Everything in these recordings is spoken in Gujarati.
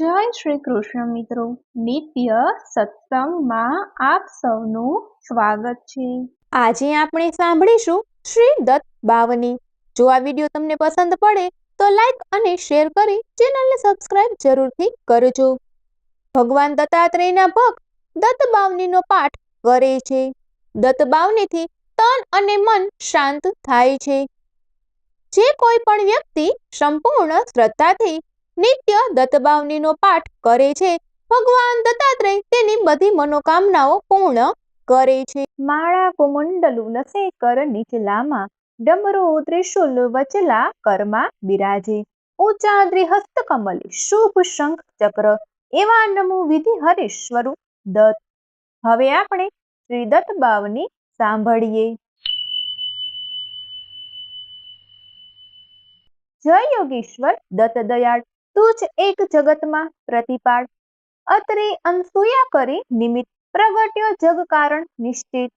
જય શ્રી કૃષ્ણ મિત્રો, નિત્ય સત્સંગમાં આપ સૌનું સ્વાગત છે। આજે આપણે સાંભળીશું શ્રી દત્ત બાવની। જો આ વિડીયો તમને પસંદ પડે તો લાઈક અને શેર કરી ચેનલને સબસ્ક્રાઇબ જરૂરથી કરજો। ભગવાન દત્તાત્રેયના ભક્ત દત્ત બાવનીનો પાઠ કરે છે। દત્ત બાવનીથી તન અને મન શાંત થાય છે। જે કોઈ પણ વ્યક્તિ સંપૂર્ણ શ્રદ્ધાથી નિત્ય દત્ત બાવનીનો પાઠ કરે છે, ભગવાન દત્તાત્રેય તેની બધી મનોકામનાઓ પૂર્ણ કરે છે। માળા કુમંડલુ લસેકર નીચલામાં ડમરુ ત્રિશુલ વચલા કરમાં બિરાજે। ઊંચા દ્રિહસ્ત કમલ શુભ શંખ ચક્ર એવા નમો વિધિ હરેશ્વરુ દત્ત। હવે આપણે શ્રી દત્ત બાવની સાંભળીએ। જય યોગેશ્વર દત્ત દયાળ, તું જ એક જગતમાં પ્રતિપાળ। અત્રે અનસૂયા કરી નિમિત્ત પ્રગટ્યો જગ કારણ નિશ્ચિત।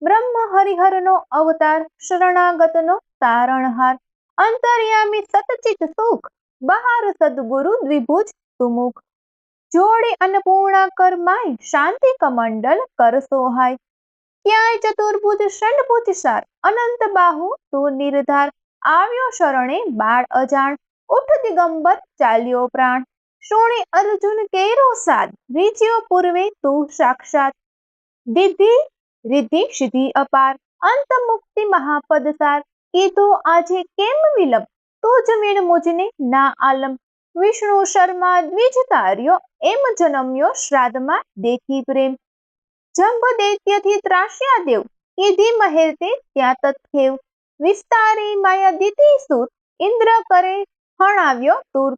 બ્રહ્મ હરિહરનો અવતાર શરણાગતનો તારણહાર। અંતર્યામી સતચિત સુખ બહાર સદગુરુ દ્વિભુજ સુમુખ। જોડે અન્નપૂર્ણા કર માય શાંતિ કમંડલ કર સોહાય। ક્યાંય ચતુર્ભુજ ષડભુજ સાર અનંત બાહુ તું નિર્ધાર। આવ્યો શરણે બાળ અજાણ ઉઠ દિગંબર ચાલ્યો પ્રાણ। શોણે અર્જુન કેરો સાદ રીચ્યો પૂર્વે તું સાક્ષાત। દિદ્ધિ રિદ્ધિ સિદ્ધિ અપાર અંત મુક્તિ મહાપદ સાર। કીધો આજે કેમ વિલંબ તું જ મીણ મુજને ના આલમ। વિષ્ણુ શર્મા દ્વિજ તાર્યો એમ જન્મ્યો શ્રાદ્ધમાં દેખી પ્રેમ। જંભ દૈત્યથી ત્રાસ્યા દેવ કીધી મહેર તે ત્યાં તત્ખેવ। વિસ્તારી માયા દીધી સુર ઇન્દ્ર કરે હણાવ્યો તુર।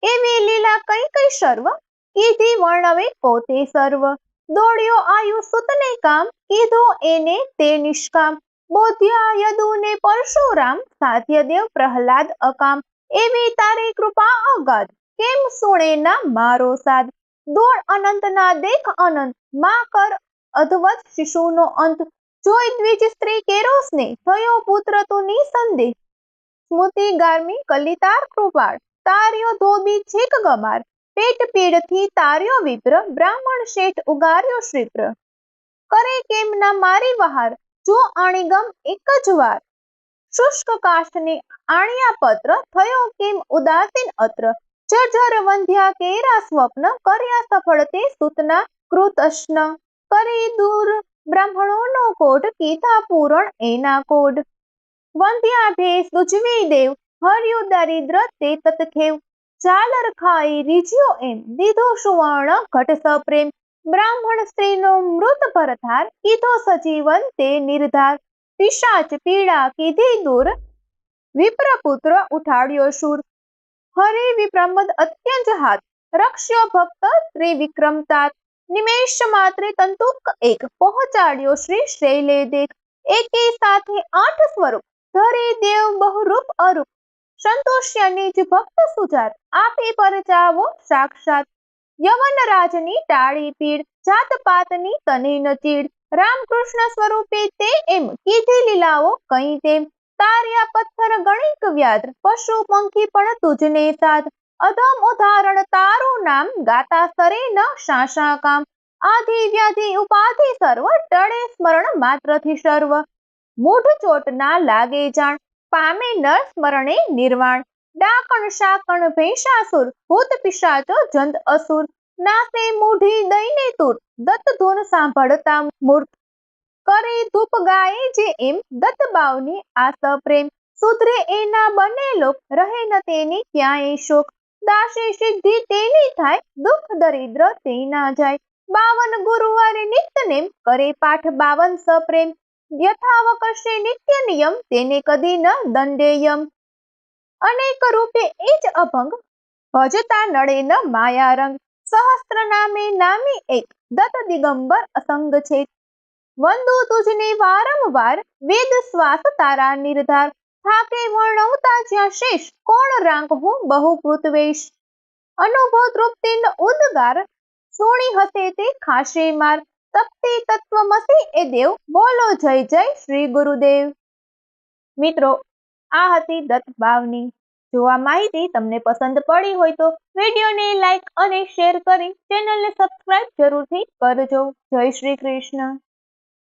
એવી લીલા કઈ કઈ સર્વ કીધી વર્ણવે પોતે સર્વ। દોડ્યો આયુ સુતને કામ કીધો એને તે નિષ્કામ। બોધ્યા યદુને પરશુરામ સાધ્ય દેવ પ્રહલાદ અકામ। એવી તારી કૃપા અગાધ કેમ સુણે ના મારો સાદ। દોડ અનંત ના દેખ અનંત માં કર અધવત શિશુનો અંત। જોઈ દ્વિજ સ્ત્રી કેરો સ્નેહ થયો પુત્ર તું નિસંદેહ। સ્મૃતિ ગાર્મી કલિતાર કૃપાળ તાર્યો ધોબી છેક ગમાર। પેટ પીડથી તાર્યો વિપ્ર બ્રાહ્મણ શેઠ ઉગાર્યો શ્રીપ્ર। કરે કેમ ના મારી વહાર જો આણીગમ એક જ વાર। શુષ્ક કાષ્ઠને આણ્યા પત્ર થયો કેમ ઉદાસીન અત્ર। જર્જર વંધ્યા કેરા સ્વપ્ન કર્યા સફળ તે સૂતના કૃતસ્ન। કરી દૂર બ્રાહ્મણોનો કોઢ કીધા પૂરણ એના કોઢ। વંધ્યા ભેષ દુજવી દેવ હર્યું દારિદ્ર તે તત્ખેવ। ઝાલર ખાઈ રીઝ્યો એમ દીધો સુવર્ણ ઘટ સપ્રેમ। બ્રાહ્મણ સ્ત્રીનો મૃત ભરથાર કીધો સજીવન તે નિર્ધાર। પિશાચ પીડા કીધી દૂર વિપ્રપુત્ર ઉઠાડ્યો શૂર। હરે વિપ્રમદ અત્યંત હાથ રક્ષ્યો ભક્ત ત્રિવિક્રમ તાત। નિમેષ માત્રે તંતુક એક પહોંચાડ્યો શ્રી શૈલે દેખ। એકી સાથે 8 સ્વરૂપ ધરી દેવ બહુરૂપ અરૂપ। સંતોષ્ય નિજ ભક્ત સુજાત આપી પરચાવો સાક્ષાત। યવન રાજની ટાળી પીડ જાત પાતની તને ન ચીડ। રામકૃષ્ણ સ્વરૂપે તે એમ કીધી લીલાઓ કઈ તેમ। તાર્યા પથ્થર ગણિક વ્યાધ પશુ પંખી પણ તુજને સાધ। અધમ ઉદાહરણ તારું નામ ગાતા સરે ન શાશા કામ। આધિ વ્યાધિ ઉપાધિ સર્વ ટળે સ્મરણ માત્રથી સર્વ। મૂઢ ચોટ ના લાગે જાણ પામે નર સ્મરણે નિર્વાણ। ડાકણ શાકણ ભેષાસુર ભૂત પિશાચો જંત અસુર। નાસે મૂઢી દઈને તૂર દત્ત ધૂન સાંભળતા મૂર્ખ। કરે ધૂપ ગાય જે એમ દત્ત બાવની આ સપ્રેમ। સુધરે એના બને લોક રહે ન તેની ક્યાંય શોક। દાસે સિદ્ધિ તેની થાય દુઃખ દરિદ્ર તે ના જાય। 52 ગુરુવારે નિત્ય નેમ કરે પાઠ 52 સપ્રેમ। યથાવકશે નિત્ય નિયમ તેને કદી ન દંડેયમ। અનેક રૂપે એ જ અભંગ ભજતા નડે ન માયા રંગ। સહસ્ત્ર નામે નામી એક દત્ત દિગંબર અસંગ છે। વંદુ તુજને વારંવાર વેદ શ્વાસ તારા નિર્ધાર। થાકે વર્ણવતા જ્યાં શેષ કોણ રાંકહું બહુ કૃતવેશ। અનુભવ તૃપ્તિન ઉદ્ગાર સુણી હશે તે ખાશે માર। તપતી તત્વમસી એ દેવ બોલો જય જય શ્રી ગુરુદેવ। મિત્રો, આ હતી દત્ત બાવની। જો આ માહિતી તમને પસંદ પડી હોય તો વિડીયોને લાઈક અને શેર કરી ચેનલને સબસ્ક્રાઇબ જરૂરથી કરજો. જય શ્રી કૃષ્ણ.